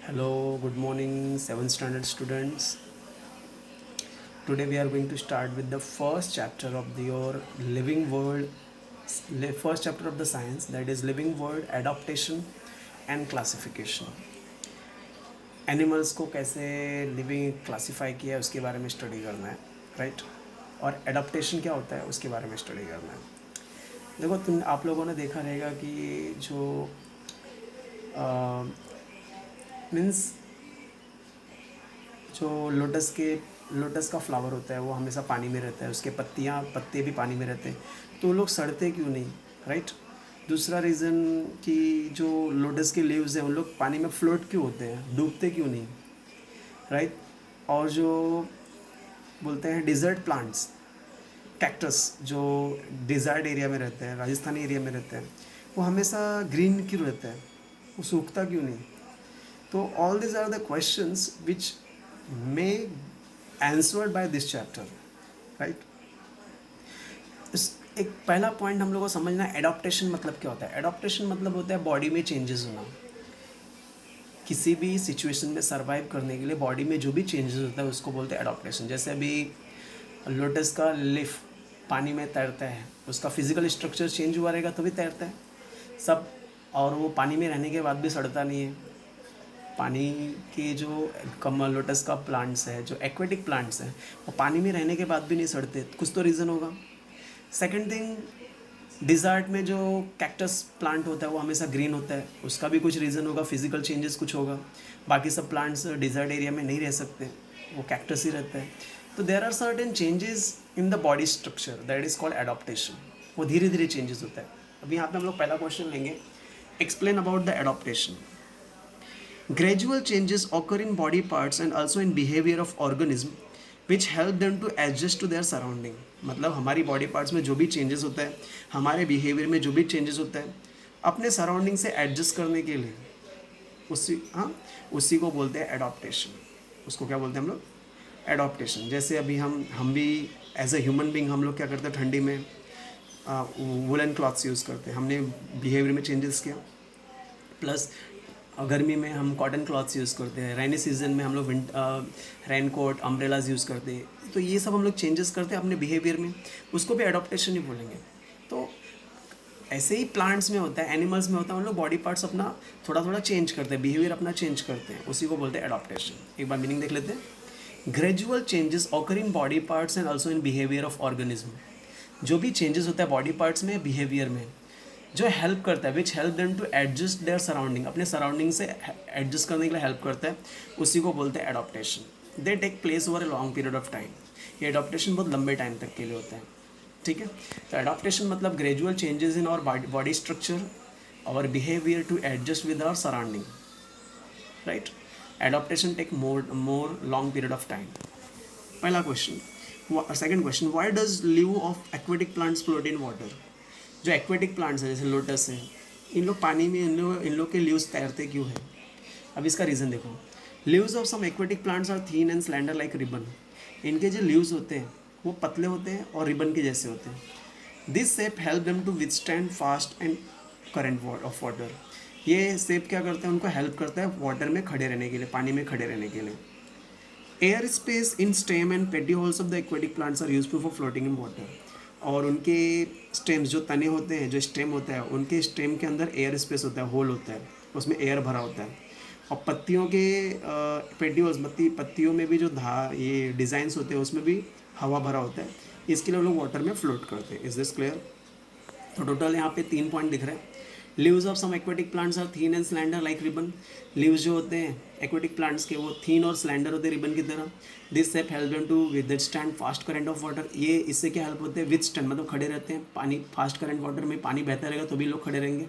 Hello, good morning, 7th standard students. Today we are going to start with the first chapter of your living world, first chapter of the science, that is living world adaptation and classification. Animals को कैसे living classify किया है उसके बारे में study करना है, right? और एडाप्टेशन क्या होता है उसके बारे में स्टडी करना है. देखो, तुम आप लोगों ने देखा रहेगा कि जो मीन्स जो लोटस का फ्लावर होता है वो हमेशा पानी में रहता है, उसके पत्ते भी पानी में रहते हैं, तो वो लोग सड़ते क्यों नहीं, राइट? दूसरा रीज़न कि जो लोटस के लीव्स हैं उन लोग पानी में फ्लोट क्यों होते हैं, डूबते क्यों नहीं, राइट? और जो बोलते हैं डिज़र्ट प्लांट्स, कैक्टस जो डिज़र्ट एरिया में रहते हैं, राजस्थानी एरिया में रहते हैं, वो हमेशा ग्रीन क्यों रहता है, वो सूखता क्यों नहीं? तो all this are the questions which may answered by this chapter, right? एक पहला पॉइंट हम लोग को समझना है, एडॉप्टेशन मतलब क्या होता है. एडॉप्टेशन मतलब होता है बॉडी में चेंजेस होना. किसी भी सिचुएशन में सर्वाइव करने के लिए बॉडी में जो भी चेंजेस होता है उसको बोलते हैं एडॉप्टेशन. जैसे अभी लोटस का लीफ पानी में तैरता है, उसका फिजिकल स्ट्रक्चर चेंज हुआ रहेगा तभी तैरता है सब, और वो पानी में रहने के बाद भी सड़ता नहीं है. पानी के जो कमल लोटस का प्लांट्स है, जो एक्वेटिक प्लांट्स हैं, वो पानी में रहने के बाद भी नहीं सड़ते, कुछ तो रीज़न होगा. सेकंड थिंग, डिज़र्ट में जो कैक्टस प्लांट होता है वो हमेशा ग्रीन होता है, उसका भी कुछ रीज़न होगा, फिजिकल चेंजेस कुछ होगा. बाकी सब प्लांट्स डिज़र्ट एरिया में नहीं रह सकते, वो कैक्टस ही रहता है. तो there are certain changes in the body structure, that is called adaptation. वो धीरे धीरे चेंजेस होता है. अभी यहाँ पे हम लोग पहला क्वेश्चन लेंगे, explain about the adaptation. Gradual changes occur in body parts and also in behavior of organism which help them to adjust to their surrounding. मतलब हमारी बॉडी पार्ट्स में जो भी चेंजेस होता है, हमारे बिहेवियर में जो भी चेंजेस होता है, अपने सराउंडिंग से एडजस्ट करने के लिए उसी को बोलते हैं एडॉप्टेशन. उसको क्या बोलते हैं हम लोग? एडॉप्टेशन. जैसे अभी हम भी एज ए ह्यूमन बींग हम लोग क्या करते हैं, ठंडी में वुलन क्लॉथ्स यूज़ करते हैं, हमने बिहेवियर में चेंजेस किया. प्लस गर्मी में हम कॉटन क्लॉथ्स यूज़ करते हैं, रेनी सीजन में हम लोग रेन कोट अम्ब्रेलाज यूज़ करते हैं. तो ये सब हम लोग चेंजेस करते हैं अपने बिहेवियर में, उसको भी एडॉप्टेशन ही बोलेंगे. तो ऐसे ही प्लांट्स में होता है, एनिमल्स में होता है, हम लोग बॉडी पार्ट्स अपना थोड़ा थोड़ा चेंज करते हैं, बिहेवियर अपना चेंज करते हैं, उसी को बोलते हैं एडॉप्टेशन. एक बार मीनिंग देख लेते हैं. Gradual changes occur in body parts and also in behaviour of organism. जो भी चेंजेस होता है बॉडी पार्ट्स में, बिहेवियर में, जो हेल्प करता है, which help them to adjust their surrounding, अपने सराउंडिंग से एडजस्ट करने के लिए हेल्प करता है, उसी को बोलते हैं adaptation. They take place over a long period of time. ये एडॉप्टेशन बहुत लंबे टाइम तक के लिए होता है, ठीक है. तो एडॉप्टेशन मतलब gradual changes in our body structure, our behaviour to adjust with our surrounding, right. Adaptation take more long period of time. पहला क्वेश्चन. Second question, why does leave of aquatic plants float in water. जो aquatic plants हैं जैसे lotus है, इन लोग पानी में इन लोग के लीव्स तैरते क्यों है? अब इसका रीज़न देखो. Leaves of some aquatic plants are thin and slender like ribbon. इनके जो लीव्स होते हैं वो पतले होते हैं और रिबन के जैसे होते हैं. This shape help them to withstand fast and current of water. ये शेप क्या करता है, उनको हेल्प करता है वाटर में खड़े रहने के लिए, पानी में खड़े रहने के लिए. Air space in stem and petioles of the aquatic plants are useful for floating in water. और उनके स्टेम्स जो तने होते हैं, जो स्टेम होता है, उनके स्टेम के अंदर एयर स्पेस होता है, होल होता है, उसमें एयर भरा होता है. और पत्तियों के पेटियोल्स, पत्तियों में भी जो ये डिज़ाइंस होते हैं उसमें भी हवा भरा होता है, इसके लिए लोग वाटर में फ्लोट करते हैं. Is this clear? तो टोटल यहाँ पे 3 पॉइंट दिख रहे हैं. Leaves of some aquatic plants are thin and slender like ribbon. Leaves जो होते हैं एक्वेटिक प्लांट्स के वो थीन और स्लैंडर होते हैं, रिबन की तरह. This shape help them to withstand fast current of water. ये इससे क्या हेल्प होते हैं, विथस्टैंड मतलब खड़े रहते हैं, पानी फास्ट करंट वाटर में पानी बहता रहेगा तो भी लोग खड़े रहेंगे.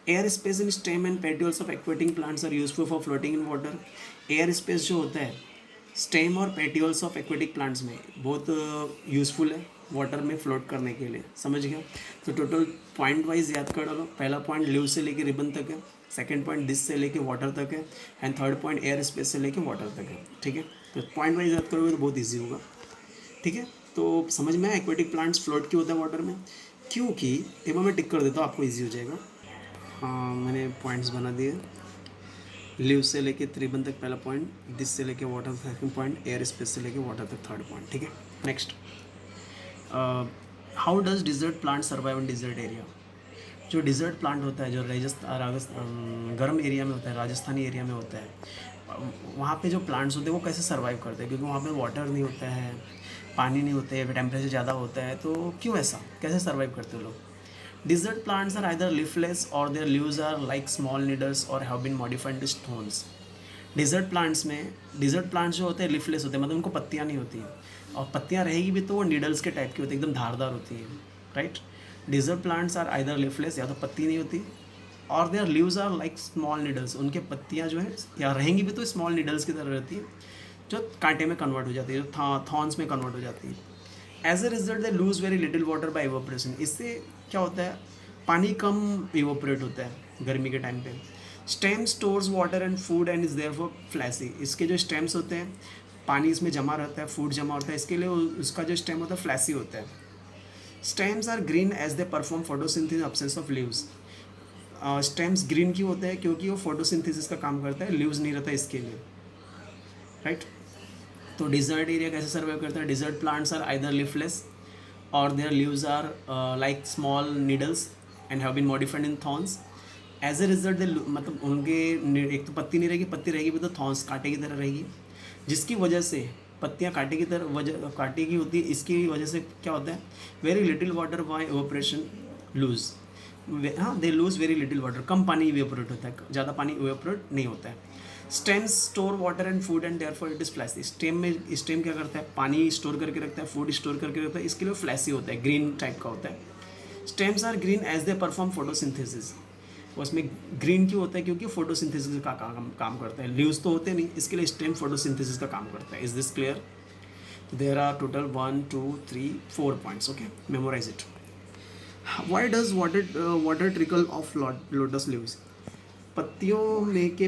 Air space in stem and petioles of aquatic plants are useful for floating in water. Air space जो होता है स्टेम और पेटियोल्स ऑफ एक्वेटिक प्लांट्स में बहुत यूज़फुल है वाटर में फ्लोट करने के लिए. समझ गया? तो टोटल पॉइंट वाइज याद कर डालो. पहला पॉइंट लीव से लेके रिबन तक है, सेकंड पॉइंट दिस से लेके वाटर तक है, and third point air space से लेके वाटर तक है, ठीक है. तो पॉइंट वाइज याद करोगे तो बहुत ईजी होगा, ठीक है. तो समझ में एक्वेटिक प्लांट्स फ्लोट क्यों होता है वाटर में, क्योंकि एक बार मैं टिक कर देता हूँ, आपको ईजी हो जाएगा. हाँ, मैंने पॉइंट्स बना दिए. लीव से लेके त्रिबंध तक पहला पॉइंट, दिस से लेके water second point, air space से लेके वाटर तक थर्ड पॉइंट, ठीक है। Next, how does desert plant survive in desert area. जो डिजर्ट प्लांट होता है, जो राजस्थान गर्म एरिया में होता है, राजस्थानी एरिया में होता है, वहाँ पे जो प्लांट्स होते हैं वो कैसे सर्वाइव करते हैं, क्योंकि वहाँ पे वाटर नहीं होता है, पानी नहीं होते है, टेम्परेचर ज़्यादा होता है, तो क्यों ऐसा, कैसे सर्वाइव करते हैं लोग। Desert plants are either leafless और their leaves are like small needles और have been modified to stones. Desert plants में, डिजर्ट प्लांट्स जो होते हैं लिफलेस होते हैं, मतलब उनको पत्तियाँ नहीं होती हैं, और पत्तियाँ रहेगी भी तो वो नीडल्स के टाइप की होती है, एकदम धारदार होती है, right. Desert plants are either leafless, या तो पत्ती नहीं होती, और their leaves are like small needles, उनके पत्तियाँ जो है या रहेंगी भी तो स्मॉल नीडल्स की तरह रहती है, जो कांटे में कन्वर्ट हो जाती है, जो थॉर्न्स में कन्वर्ट हो जाती है। As a result they lose very little water by evaporation. इससे क्या होता है, पानी कम इवोपरेट होता है गर्मी के टाइम पे। Stem stores water and food and is therefore fleshy. इसके जो स्टेम्स होते हैं, पानी इसमें जमा रहता है, फूड जमा होता है, इसके लिए उसका जो स्टेम होता है फ्लैसी होता है। Stems are green as they perform photosynthesis in absence of leaves. Stems green क्यों होते हैं, क्योंकि वो फोटोसिंथेसिस का काम करता है, लीव्स नहीं रहता इसके लिए, राइट। तो डिजर्ट एरिया कैसे सर्वाइव करता है, desert plants are either leafless और their leaves are like small needles and have been modified in thorns. As a result they, मतलब उनके एक तो पत्ती नहीं रहेगी, पत्ती रहेगी भी तो थॉर्न्स कांटे की तरह रहेगी, जिसकी वजह से पत्तियाँ कांटे की तरह कांटे की होती है, इसकी वजह से क्या होता है, very little water by evaporation lose. हाँ, they lose very little water, कम पानी इवेपोरेट होता है, ज़्यादा पानी इवेपोरेट नहीं होता है। Stems store water and food and therefore it is fleshy. Stem क्या करता है, पानी स्टोर करके रखता है, फूड स्टोर करके रखता है, इसके लिए फ्लैसी होता है, ग्रीन टाइप का होता है। Stems are green as they perform photosynthesis. उसमें ग्रीन क्यों होता है, क्योंकि फोटोसिंथेसिस का काम करता है, लीव्स तो होते नहीं, इसके लिए स्टेम फोटोसिंथेसिस का काम करता है। Is this clear. There are total 1 2 3 4 points, okay, memorise it. Why does water trickle off lotus leaves. पत्तियों में के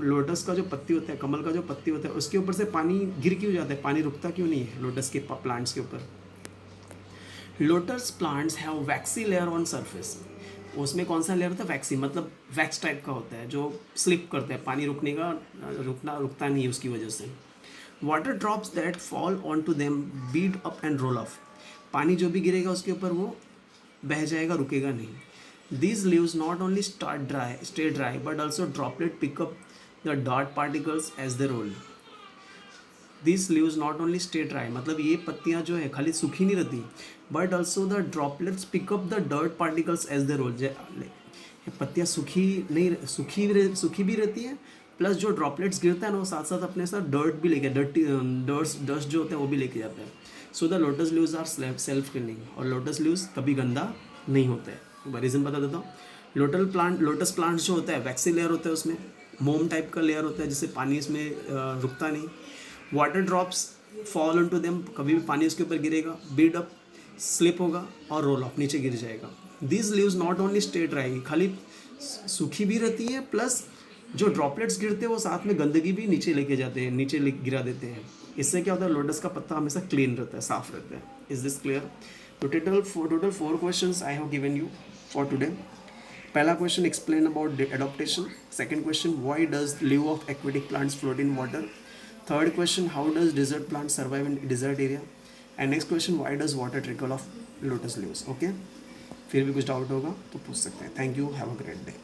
लोटस का जो पत्ती होता है, कमल का जो पत्ती होता है, उसके ऊपर से पानी गिर क्यों जाता है, पानी रुकता क्यों नहीं है लोटस के प्लांट्स के ऊपर। Lotus plants have waxy layer on surface. उसमें कौन सा लेयर होता है, वैक्सी, मतलब वैक्स टाइप का होता है, जो स्लिप करता है, पानी रुकने का रुकता नहीं है उसकी वजह से। Water drops that fall on to them bead up and roll off. पानी जो भी गिरेगा उसके ऊपर वो बह जाएगा, रुकेगा नहीं। These leaves not only stay dry, but also droplet pick up the dirt particles as they roll. These leaves not only stay dry, मतलब ये पत्तियाँ जो है खाली सूखी नहीं रहती, but also the droplets pick up the dirt particles as they roll. ये पत्तियाँ सूखी भी रहती है, प्लस जो ड्रॉपलेट्स गिरता है ना वो साथ साथ अपने साथ डर्ट भी लेके, डस्ट जो होता है वो भी लेके जाता है। So the lotus leaves are self cleaning, और लोटस लीव्स कभी गंदा नहीं होता है। रीज़न बता देता हूँ। लोटस प्लांट जो होता है वैक्सी लेयर होता है, उसमें मोम टाइप का लेयर होता है, जिससे पानी इसमें रुकता नहीं। Water drops fall on to them, कभी भी पानी उसके ऊपर गिरेगा, बीड अप, स्लिप होगा और रोल ऑफ, नीचे गिर जाएगा। This leaves not only stay dry, खाली सूखी भी रहती है, प्लस जो ड्रॉपलेट्स गिरते हैं वो साथ में गंदगी भी नीचे लेके जाते हैं, नीचे गिरा देते हैं। इससे क्या होता है, लोटस का पत्ता हमेशा क्लीन रहता है, साफ रहता है। Is this clear. तो total 4 questions I have given you for today. पहला question, explain about adaptation. Second question, why does leave of aquatic plants float in water. Third question, how does desert plant survive in desert area. And next question, why does water trickle off lotus leaves. Okay, फिर भी कुछ doubt होगा तो पूछ सकते हैं। Thank you, have a great day.